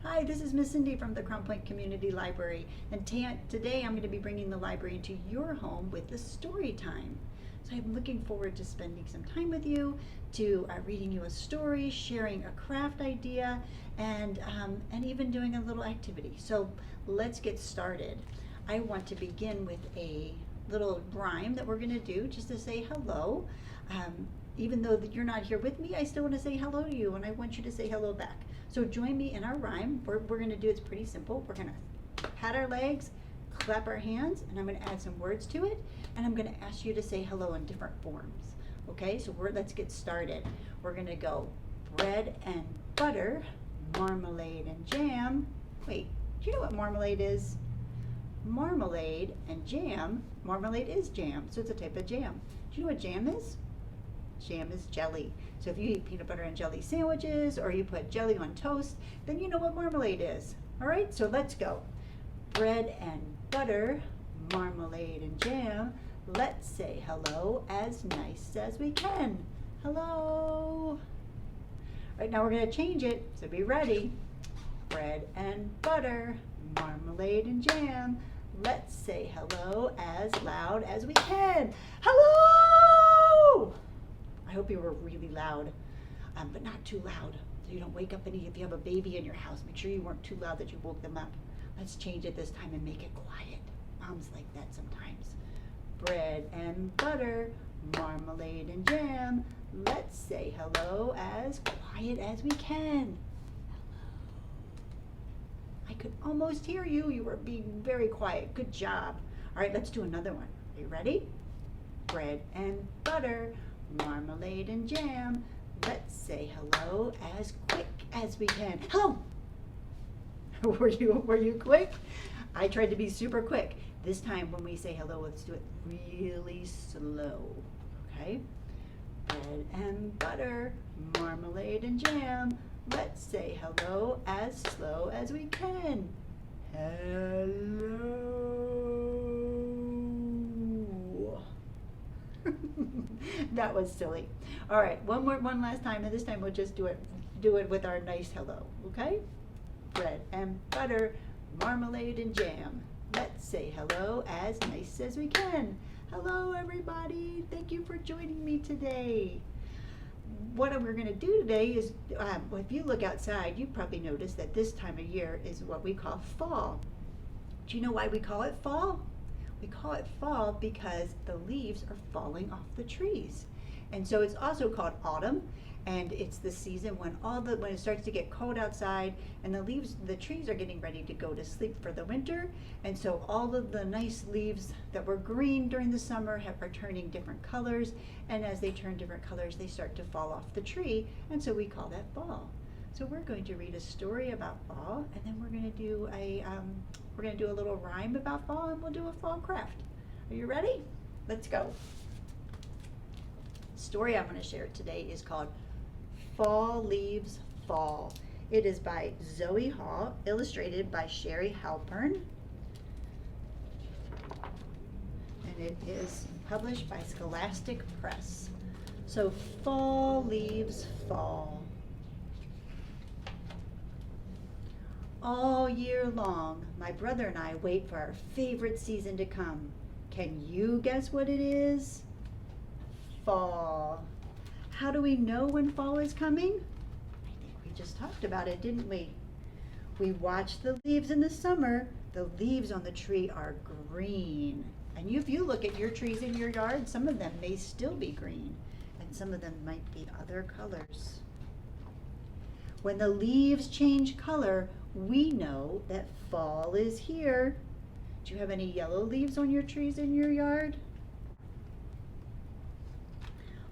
Hi, this is Miss Cindy from the Crown Point Community Library, and today I'm going to be bringing the library into your home with the story time. So I'm looking forward to spending some time with you, to reading you a story, sharing a craft idea, and even doing a little activity. So let's get started. I want to begin with a little rhyme that we're going to do just to say hello. Even though you're not here with me, I still want to say hello to you, and I want you to say hello back. So join me in our rhyme. We're going to do, it's pretty simple. We're going to pat our legs, clap our hands, and I'm going to add some words to it, and I'm going to ask you to say hello in different forms. Okay, so let's get started. We're going to go bread and butter, marmalade and jam. Wait, do you know what marmalade is? Marmalade and jam. Marmalade is jam, so it's a type of jam. Do you know what jam is? Jam is jelly. So if you eat peanut butter and jelly sandwiches or you put jelly on toast, then you know what marmalade is. All right, so let's go. Bread and butter, marmalade and jam. Let's say hello as nice as we can. Hello. All right, now we're going to change it, so be ready. Bread and butter, marmalade and jam. Let's say hello as loud as we can. Hello! I hope you were really loud, but not too loud, so you don't wake up any. If you have a baby in your house, make sure you weren't too loud that you woke them up. Let's change it this time and make it quiet. Moms like that sometimes. Bread and butter, marmalade and jam. Let's say hello as quiet as we can. I could almost hear you. You were being very quiet. Good job. All right, let's do another one. Are you ready? Bread and butter, marmalade and jam. Let's say hello as quick as we can. Hello! Were you quick? I tried to be super quick. This time when we say hello, let's do it really slow. Okay? Bread and butter, marmalade and jam. Let's say hello as slow as we can. Hello. That was silly. All right, one last time, and this time we'll just do it with our nice hello, okay? Bread and butter, marmalade and jam. Let's say hello as nice as we can. Hello, everybody. Thank you for joining me today. What we're going to do today is, if you look outside, you probably noticed that this time of year is what we call fall. Do you know why we call it fall? We call it fall because the leaves are falling off the trees. And so it's also called autumn, and it's the season when when it starts to get cold outside and the trees are getting ready to go to sleep for the winter. And so all of the nice leaves that were green during the summer are turning different colors, and as they turn different colors, they start to fall off the tree, and so we call that fall. So we're going to read a story about fall, and then we're going to do a little rhyme about fall, and we'll do a fall craft. Are you ready? Let's go. The story I'm going to share today is called Fall Leaves Fall. It is by Zoe Hall, illustrated by Sherry Halpern, and it is published by Scholastic Press. So fall leaves fall. All year long, my brother and I wait for our favorite season to come. Can you guess what it is? Fall. How do we know when fall is coming? I think we just talked about it, didn't we? We watch the leaves in the summer. The leaves on the tree are green. And if you look at your trees in your yard, some of them may still be green, and some of them might be other colors. When the leaves change color, we know that fall is here. Do you have any yellow leaves on your trees in your yard?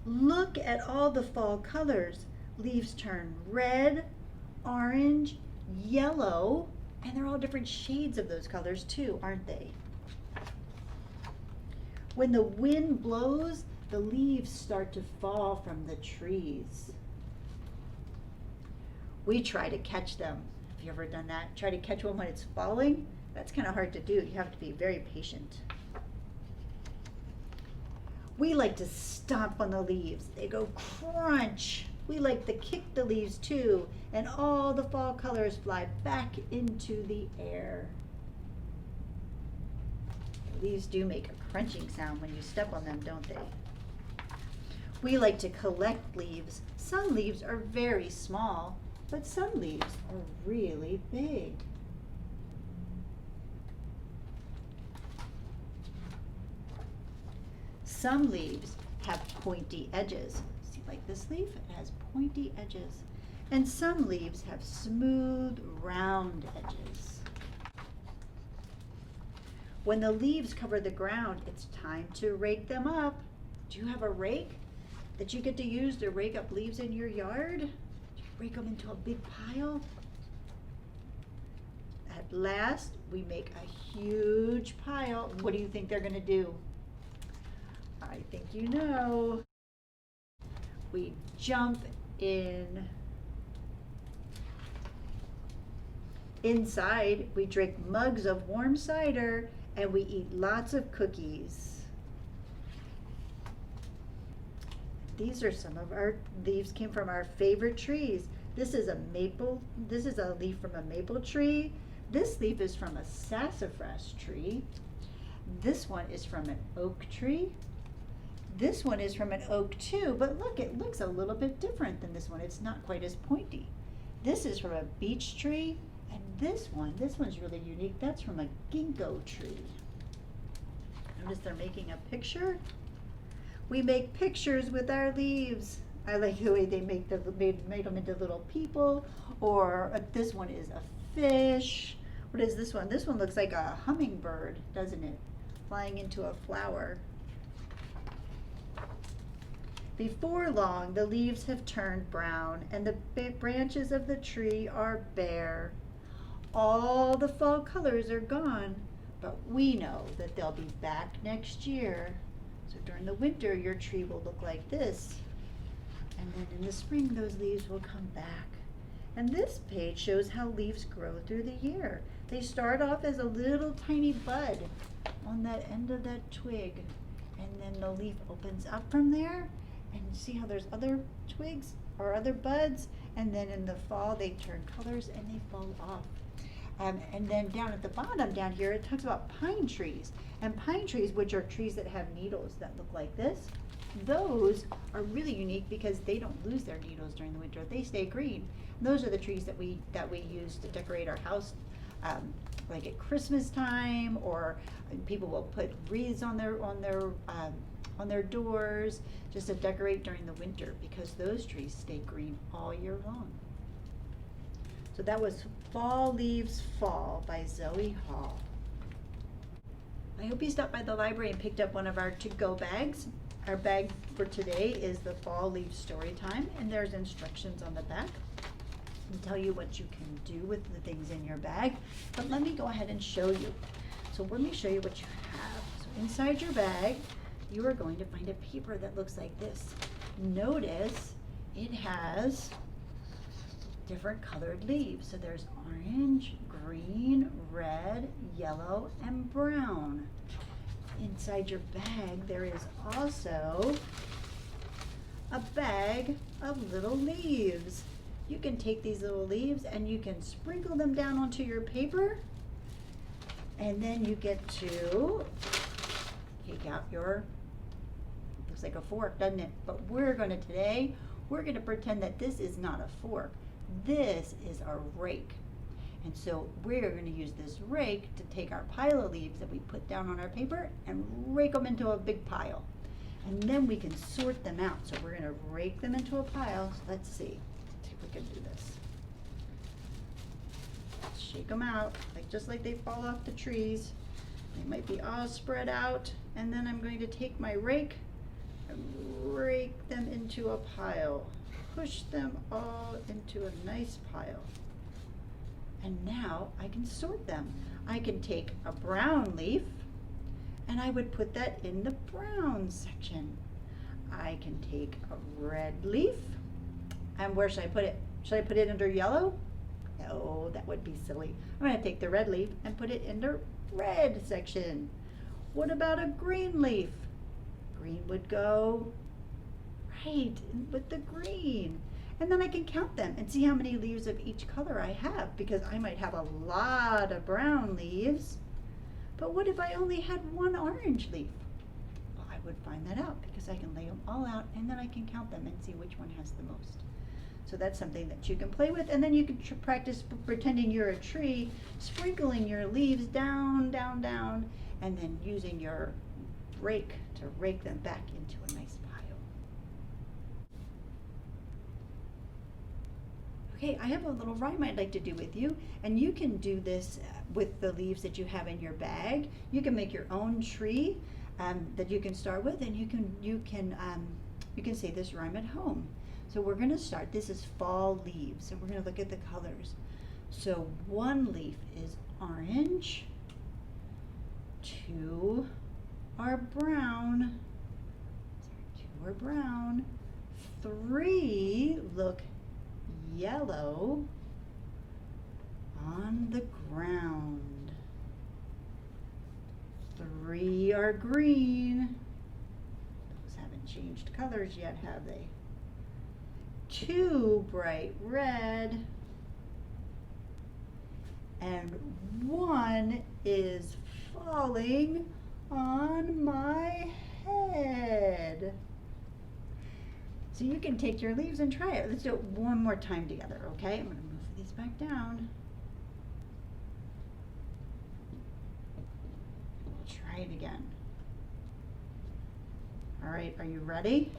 Look at all the fall colors. Leaves turn red, orange, yellow, and they're all different shades of those colors too, aren't they? When the wind blows, the leaves start to fall from the trees. We try to catch them. Have you ever done that? Try to catch one when it's falling? That's kind of hard to do. You have to be very patient. We like to stomp on the leaves. They go crunch. We like to kick the leaves too, and all the fall colors fly back into the air. The leaves do make a crunching sound when you step on them, don't they? We like to collect leaves. Some leaves are very small, but some leaves are really big. Some leaves have pointy edges. See, like this leaf, it has pointy edges. And some leaves have smooth, round edges. When the leaves cover the ground, it's time to rake them up. Do you have a rake that you get to use to rake up leaves in your yard? Do you rake them into a big pile? At last, we make a huge pile. What do you think they're gonna do? I think you know. We jump in. Inside, we drink mugs of warm cider and we eat lots of cookies. These are some of our leaves came from our favorite trees. This is a leaf from a maple tree. This leaf is from a sassafras tree. This one is from an oak tree. This one is from an oak too, but look, it looks a little bit different than this one. It's not quite as pointy. This is from a beech tree, and this one's really unique. That's from a ginkgo tree. Notice they're making a picture. We make pictures with our leaves. I like the way they made them into little people, or this one is a fish. What is this one? This one looks like a hummingbird, doesn't it? Flying into a flower. Before long, the leaves have turned brown and the branches of the tree are bare. All the fall colors are gone, but we know that they'll be back next year. So during the winter, your tree will look like this. And then in the spring, those leaves will come back. And this page shows how leaves grow through the year. They start off as a little tiny bud on that end of that twig. And then the leaf opens up from there. And see how there's other twigs or other buds, and then in the fall they turn colors and they fall off. And then down at the bottom down here it talks about pine trees. And pine trees, which are trees that have needles that look like this, those are really unique because they don't lose their needles during the winter. They stay green. And those are the trees that we use to decorate our house, like at Christmas time, or people will put wreaths on their doors just to decorate during the winter because those trees stay green all year long. So that was Fall Leaves Fall by Zoe Hall. I hope you stopped by the library and picked up one of our to-go bags. Our bag for today is the Fall Leaves Storytime, and there's instructions on the back and tell you what you can do with the things in your bag. But let me go ahead and show you. So let me show you what you have. So inside your bag, you are going to find a paper that looks like this. Notice it has different colored leaves. So there's orange, green, red, yellow, and brown. Inside your bag, there is also a bag of little leaves. You can take these little leaves and you can sprinkle them down onto your paper, and then you get to take out your, looks like a fork, doesn't it? But we're going to pretend that this is not a fork. This is a rake. And so we're going to use this rake to take our pile of leaves that we put down on our paper and rake them into a big pile. And then we can sort them out. So we're going to rake them into a pile. So let's see if we can do this. Shake them out, just like they fall off the trees. They might be all spread out. And then I'm going to take my rake and rake them into a pile. Push them all into a nice pile. And now I can sort them. I can take a brown leaf and I would put that in the brown section. I can take a red leaf, and where should I put it? Should I put it under yellow? No, that would be silly. I'm going to take the red leaf and put it in the red section. What about a green leaf? Green would go right with the green. And then I can count them and see how many leaves of each color I have, because I might have a lot of brown leaves. But what if I only had one orange leaf? Well, I would find that out because I can lay them all out and then I can count them and see which one has the most. So that's something that you can play with, and then you can practice pretending you're a tree, sprinkling your leaves down, down, down, and then using your rake to rake them back into a nice pile. Okay, I have a little rhyme I'd like to do with you, and you can do this with the leaves that you have in your bag. You can make your own tree that you can start with, and you can say this rhyme at home. So we're going to start. This is fall leaves, and we're going to look at the colors. So one leaf is orange, two are brown, three look yellow on the ground, three are green. Those haven't changed colors yet, have they? Two bright red, and one is falling on my head. So you can take your leaves and try it. Let's do it one more time together, okay? I'm going to move these back down. Try it again. All right, are you ready?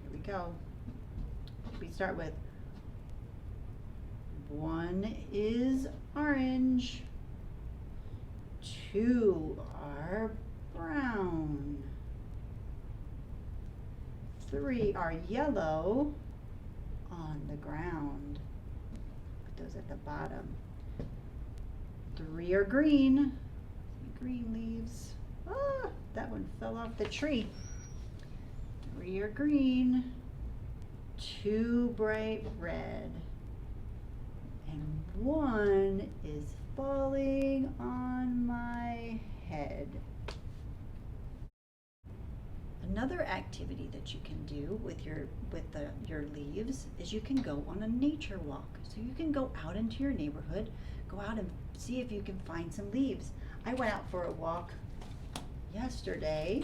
Here we go. We start with one is orange, two are brown, three are yellow on the ground. Put those at the bottom. Three are green. Green leaves. Ah, that one fell off the tree. Three are green. Two bright red, and one is falling on my head. Another activity that you can do with your leaves is you can go on a nature walk. So you can go out into your neighborhood, go out and see if you can find some leaves. I went out for a walk yesterday,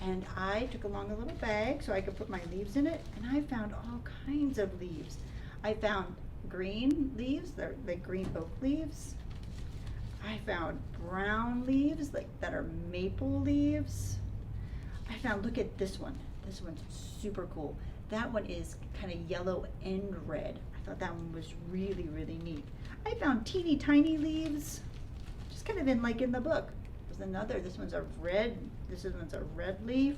and I took along a little bag so I could put my leaves in it, and I found all kinds of leaves. I found green leaves, they're like green oak leaves. I found brown leaves that are maple leaves. I found, look at this one. This one's super cool. That one is kind of yellow and red. I thought that one was really, really neat. I found teeny tiny leaves, just kind of in the book. Another, this one's a red leaf.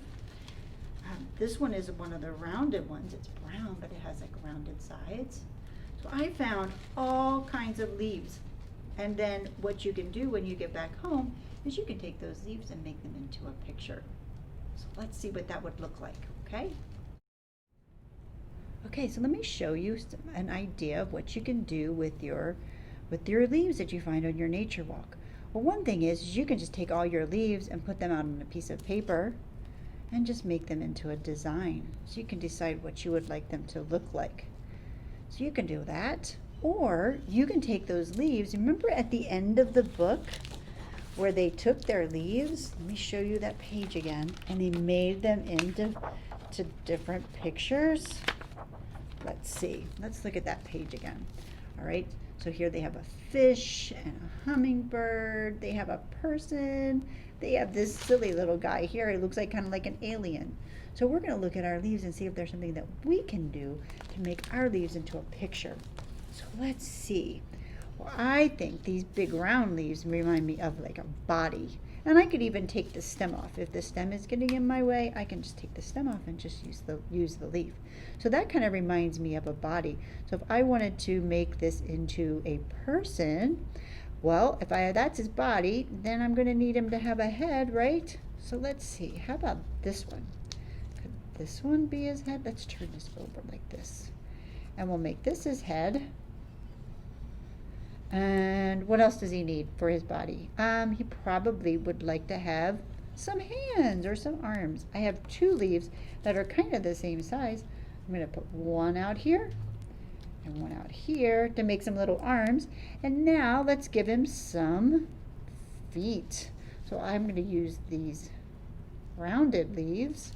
This one is one of the rounded ones. It's brown, but it has like rounded sides. So I found all kinds of leaves. And then what you can do when you get back home is you can take those leaves and make them into a picture. So let's see what that would look like, okay? Okay, so let me show you an idea of what you can do with your leaves that you find on your nature walk. Well, one thing is you can just take all your leaves and put them out on a piece of paper and just make them into a design. So you can decide what you would like them to look like. So you can do that, or you can take those leaves. Remember at the end of the book where they took their leaves? Let me show you that page again. And they made them into different pictures. Let's see. Let's look at that page again. All right. So here they have a fish and a hummingbird. They have a person. They have this silly little guy here. It looks like kind of like an alien. So we're going to look at our leaves and see if there's something that we can do to make our leaves into a picture. So let's see. Well, I think these big round leaves remind me of like a body. And I could even take the stem off. If the stem is getting in my way, I can just take the stem off and just use the leaf. So that kind of reminds me of a body. So if I wanted to make this into a person, well, that's his body, then I'm going to need him to have a head, right? So let's see. How about this one? Could this one be his head? Let's turn this over like this. And we'll make this his head. And what else does he need for his body? He probably would like to have some hands or some arms. I have two leaves that are kind of the same size. I'm going to put one out here and one out here to make some little arms. And now let's give him some feet. So I'm going to use these rounded leaves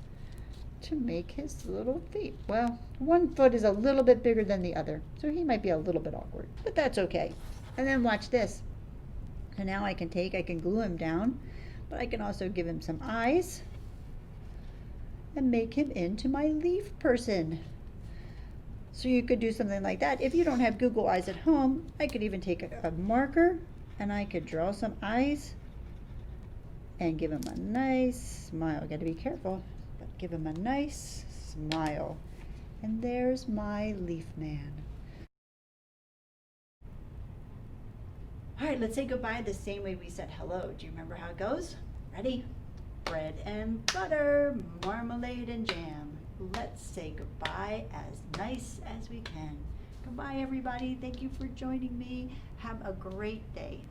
to make his little feet. Well, one foot is a little bit bigger than the other, so he might be a little bit awkward, but that's okay. And then watch this. So now I can glue him down, but I can also give him some eyes and make him into my leaf person. So you could do something like that. If you don't have Google Eyes at home, I could even take a marker and I could draw some eyes and give him a nice smile. Got to be careful, but give him a nice smile. And there's my leaf man. All right, let's say goodbye the same way we said hello. Do you remember how it goes? Ready? Bread and butter, marmalade and jam. Let's say goodbye as nice as we can. Goodbye, everybody. Thank you for joining me. Have a great day.